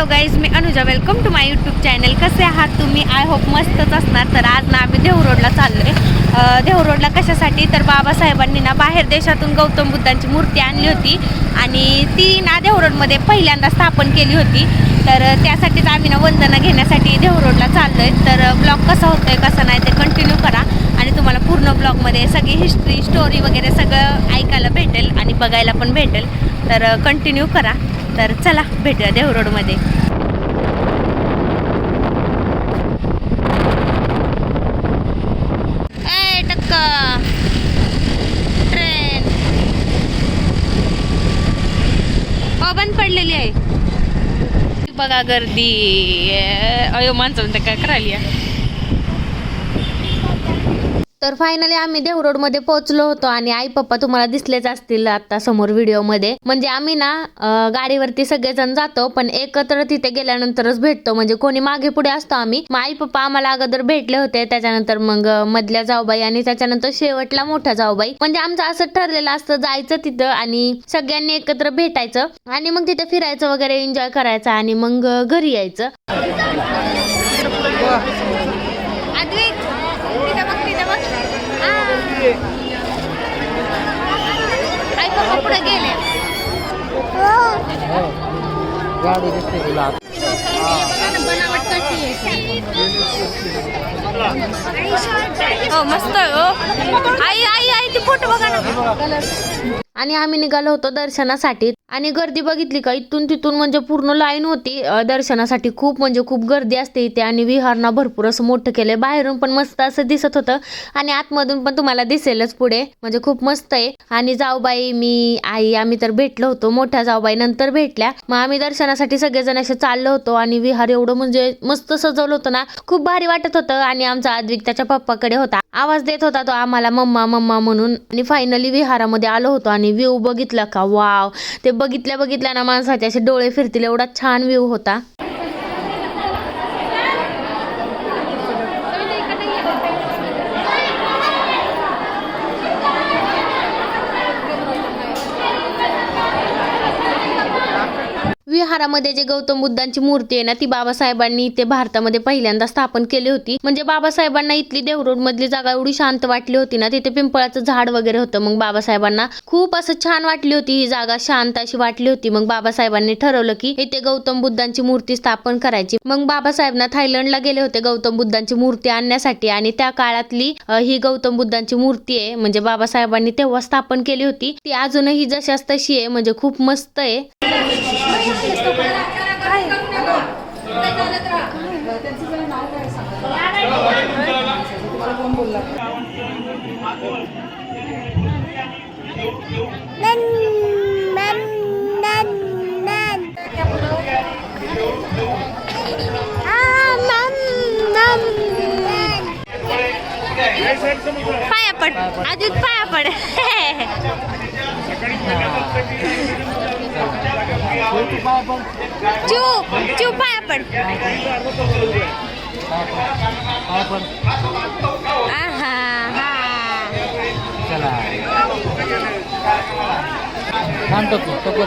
Hello guys, मी Anuja. Welcome to my YouTube channel. कसे आहात तुम्ही? आय होप मस्तच असणार. तर आज ना आम्ही देहू रोडला चाललो आहे. देहू रोडला कशासाठी? तर बाबासाहेबांनी ना बाहेर देशातून गौतम बुद्धांची मूर्ती आणली होती आणि ती ना देहू रोडमध्ये पहिल्यांदा स्थापन केली होती. तर त्यासाठीच आम्ही ना वंदना घेण्यासाठी देहू रोडला चाललो आहे. तर ब्लॉग कसा होतो आहे कसा नाही ते कंटिन्यू करा आणि तुम्हाला पूर्ण ब्लॉगमध्ये सगळी हिस्ट्री स्टोरी वगैरे सगळं ऐकायला भेटेल आणि बघायला पण भेटेल. तर कंटिन्यू करा. तर चला भेटूया देहू रोडमध्ये. ट्रेन बंद पडलेली आहे. बघा गर्दी. अयो माणसं म्हणते काय करायली. तर फायनली आम्ही देहू रोडमध्ये पोहोचलो होतो आणि आई पप्पा तुम्हाला दिसलेच असतील आता समोर व्हिडिओमध्ये. म्हणजे आम्ही ना गाडीवरती सगळेजण जातो पण एकत्र तिथे गेल्यानंतरच भेटतो. म्हणजे कोणी मागे पुढे असतो आम्ही. मग आई पप्पा आम्हाला अगोदर भेटले होते, त्याच्यानंतर मग मधल्या जाऊबाई आणि त्याच्यानंतर शेवटला मोठ्या जाऊबाई. म्हणजे आमचं असं ठरलेलं असतं जायचं तिथं आणि सगळ्यांनी एकत्र भेटायचं आणि मग तिथे फिरायचं वगैरे एन्जॉय करायचं आणि मग घरी यायचं. आई पप्पा पुढे गेले. गाडी दिसते तुला. बनावट कशी आहे? हो मस्त आहे. हो आई आई आई ती फोटो बघा ना. आणि आम्ही निघालो होतो दर्शनासाठी आणि गर्दी बघितली का? इथून तिथून म्हणजे पूर्ण लाईन होती दर्शनासाठी. खूप म्हणजे खूप गर्दी असते इथे आणि विहारना भरपूर असं मोठं केलंय. बाहेरून पण मस्त असं दिसत होतं आणि आतमधून पण तुम्हाला दिसेलच पुढे. म्हणजे खूप मस्त आहे. आणि जाऊबाई मी आई आम्ही तर भेटलो होतो. मोठ्या जाऊबाई नंतर भेटल्या. मग आम्ही दर्शनासाठी सगळेजण असे चाललो होतो आणि विहार एवढं म्हणजे मस्त सजवलं होतं ना, खूप भारी वाटत होतं. आणि आमचा अद्विक त्याच्या पप्पाकडे होता, आवाज देत होता तो आम्हाला मम्मा मम्मा म्हणून. आणि फायनली विहारामध्ये आलो होतो आणि व्ह्यू बघितला का? वाव, ते बघितल्या ना माणसाचे असे डोळे फिरतील एवढा छान व्ह्यू होता. विहारामध्ये जे गौतम बुद्धांची मूर्ती आहे ना, ती बाबासाहेबांनी इथे भारतामध्ये पहिल्यांदा स्थापन केली होती. म्हणजे बाबासाहेबांना इथली देहू रोड मधली जागा एवढी शांत वाटली होती ना, तिथे पिंपळाचं झाड वगैरे होतं. मग बाबासाहेबांना खूप असं छान वाटली होती ही जागा, शांत अशी वाटली होती. मग बाबासाहेबांनी ठरवलं की इथे गौतम बुद्धांची मूर्ती स्थापन करायची. मग बाबासाहेब ना थायलंडला गेले होते गौतम बुद्धांची मूर्ती आणण्यासाठी आणि त्या काळातली ही गौतम बुद्धांची मूर्ती आहे. म्हणजे बाबासाहेबांनी तेव्हा स्थापन केली होती. ती अजूनही जशाच तशी आहे. म्हणजे खूप मस्त आहे. पाया पड अजून पाया पड. चू पाया पड.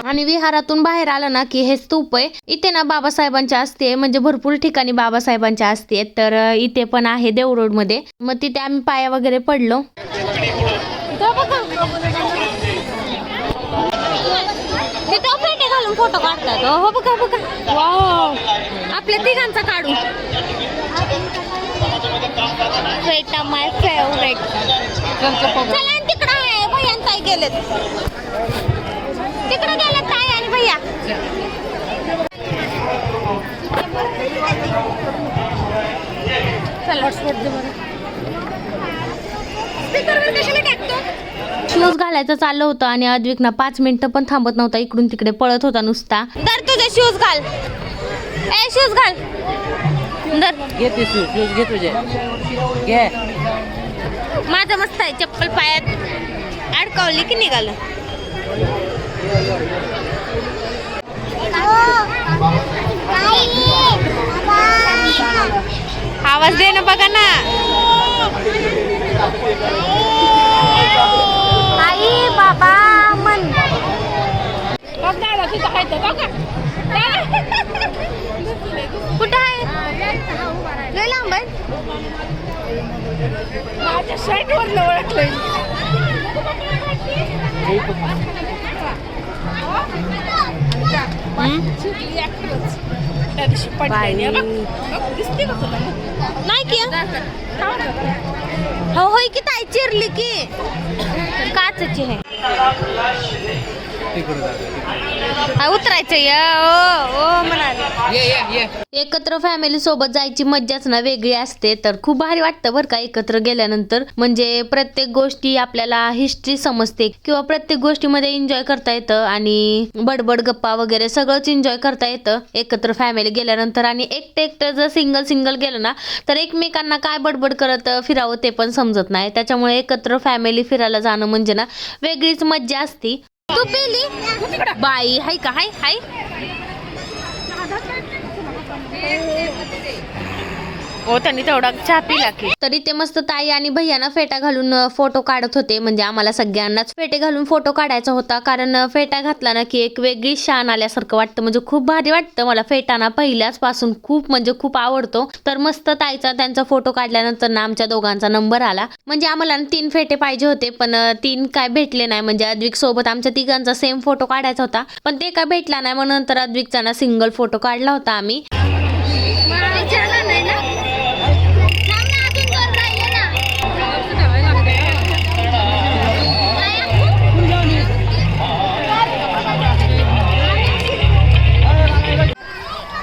आणि विहारातून बाहेर आलं ना की हे स्तूप आहे. इथे ना बाबासाहेबांच्या असते, म्हणजे भरपूर ठिकाणी बाबासाहेबांच्या असते. तर इथे पण आहे देहू रोड मध्ये. मग तिथे आम्ही पाया वगैरे पडलो. ते टोपे घालून फोटो काढतात. हो बघा बघा. वाव, आपल्या तिघांचा काढू. फेटा माय फेवरेट. चला तिकडं आहे भैया ताई गेलेत. तिकडे गेलेत ताई आणि भैया. चला स्पीकरवर कशाला टाकतो? शूज घालायचं चाललं होतं आणि अद्विकना 5 मिनिटं पण थांबत नव्हता. इकडून तिकडे पळत होता नुसता. दर तुझे शूज घाल. ए शूज घाल. दर घे ते शूज घे तुझे. घे. माझं मस्त आहे. चप्पल पायात अडकावली की निघालं. आवाज दे ना बघा ना. आई बाबा मन कुठं आहे लय लांब आहे माझ्या शर्टवर ओळखलंय त्या दिवशी पडली दिसते का तुला नाही की हो होय की ताई चिरली की काचची आहे उतरायचं या ओ म्हणाले एकत्र फॅमिली सोबत जायची मज्जाच ना वेगळी असते तर खूप भारी वाटतं बरं का एकत्र गेल्यानंतर म्हणजे प्रत्येक गोष्टी आपल्याला हिस्ट्री समजते किंवा प्रत्येक गोष्टीमध्ये एन्जॉय करता येतं आणि बडबड गप्पा वगैरे सगळंच एन्जॉय करता येतं एकत्र फॅमिली गेल्यानंतर आणि एकटं जर सिंगल गेलं ना तर एकमेकांना काय बडबड करत फिरावं ते पण समजत नाही त्याच्यामुळे एकत्र फॅमिली फिरायला जाणं म्हणजे ना वेगळीच मज्जा असती तू पेली बाई हाय का हाय हाय हो त्यांनी तेवढा चहा पिला की तरी ते मस्त ताई आणि भैयाना फेटा घालून फोटो काढत होते म्हणजे आम्हाला सगळ्यांनाच फेटे घालून फोटो काढायचा होता कारण फेटा घातला ना की एक वेगळी शान आल्यासारखं वाटतं म्हणजे खूप भारी वाटतं मला फेटाना पहिल्याच पासून खूप म्हणजे खूप आवडतो तर मस्त ताईचा त्यांचा फोटो काढल्यानंतर ना आमच्या दोघांचा नंबर आला म्हणजे आम्हाला 3 फेटे पाहिजे होते पण 3 काय भेटले नाही म्हणजे अद्विक सोबत आमच्या तिघांचा सेम फोटो काढायचा होता पण ते काय भेटला नाही म्हणून नंतर अद्विकचा ना सिंगल फोटो काढला होता आम्ही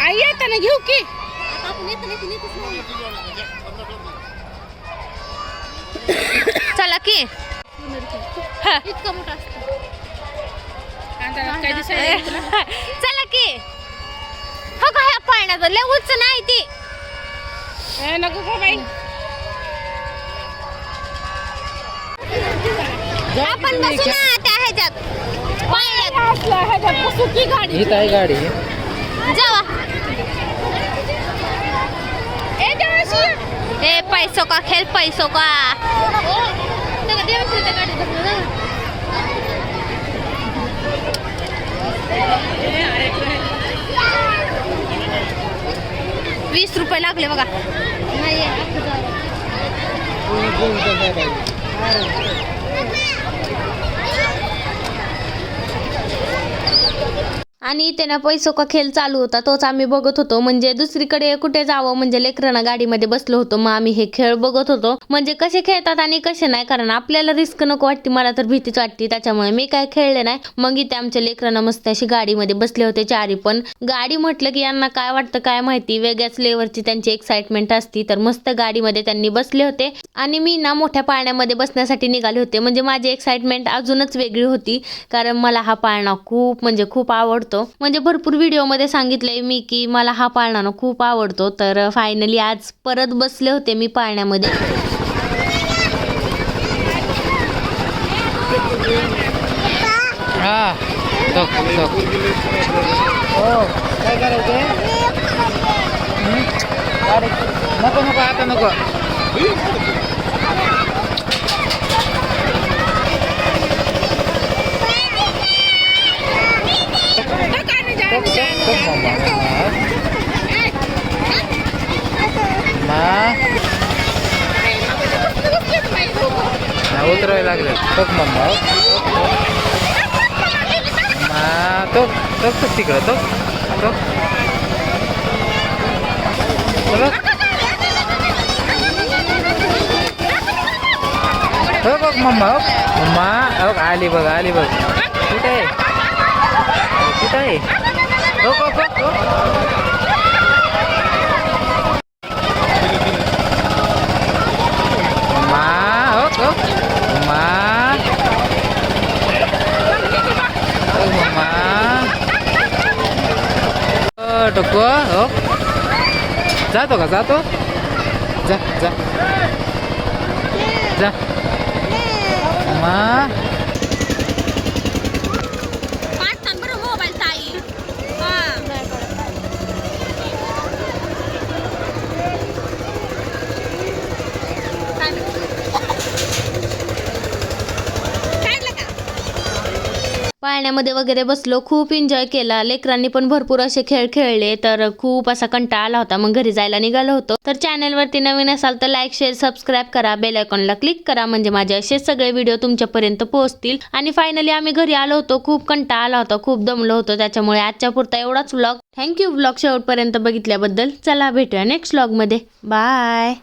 आई येताना घेऊ की चला की इतकं मोठं असतं काय दिसायला चला की हो का ह्या पाण्याचं लय उंच नाही ती नको का बाई आपण बसू ना त्या ह्याच्यात पाण्यात ह्याच्यात बसू की गाडी ही काय गाडी जावा ए पैसो का खेळ पैसो का ₹20 लागले बघा आणि त्यांना पैसो का खेळ चालू होता तोच आम्ही बघत होतो म्हणजे दुसरीकडे कुठे जावं म्हणजे लेकरांना गाडीमध्ये बसलो होतो मग आम्ही हे खेळ बघत होतो म्हणजे कसे खेळतात आणि कसे नाही कारण आपल्याला रिस्क नको वाटते मला तर भीतीच वाटते त्याच्यामुळे मी काय खेळले नाही मग इथे आमच्या लेकरांना मस्त अशी गाडीमध्ये बसले होते चारी पण गाडी म्हटलं की यांना काय वाटतं काय माहिती वेगळ्याच लेवलची त्यांची एक्साइटमेंट असती तर मस्त गाडीमध्ये त्यांनी बसले होते आणि मी ना मोठ्या पाळण्यामध्ये बसण्यासाठी निघाले होते म्हणजे माझी एक्साइटमेंट अजूनच वेगळी होती कारण मला हा पाळणा खूप म्हणजे खूप आवडतो म्हणजे भरपूर व्हिडिओमध्ये सांगितलंय मी की मला हा पाळणा खूप आवडतो तर फायनली आज परत बसले होते मी पाळण्यामध्ये हा काय करायचं नको आता नको उतरायला लागले बघ मम्मा तो तिकडं तो बघ मम्मा आली बघ कुठे आहे टोको जातो का जातो जा मोबाईल ताई पाळण्यामध्ये वगैरे बसलो, खूप एन्जॉय केला. लेकरांनी पण भरपूर असे खेळ खेळले, तर खूप असा कंटाळा आला होता. मग घरी जायला निघालो होतो. तर चॅनलवरती नवीन असाल तर लाईक शेअर सबस्क्राईब करा, बेल आयकॉनला क्लिक करा, म्हणजे माझे असेच सगळे व्हिडिओ तुमच्यापर्यंत पोहोचतील. आणि फायनली आम्ही घरी आलो होतो. खूप कंटाळा आला होता, खूप दमलो होतो, त्याच्यामुळे आजच्या पुरता एवढाच व्लॉग. थँक्यू व्लॉग शेवटपर्यंत बघितल्याबद्दल. चला भेटूया नेक्स्ट व्लॉगमध्ये. बाय.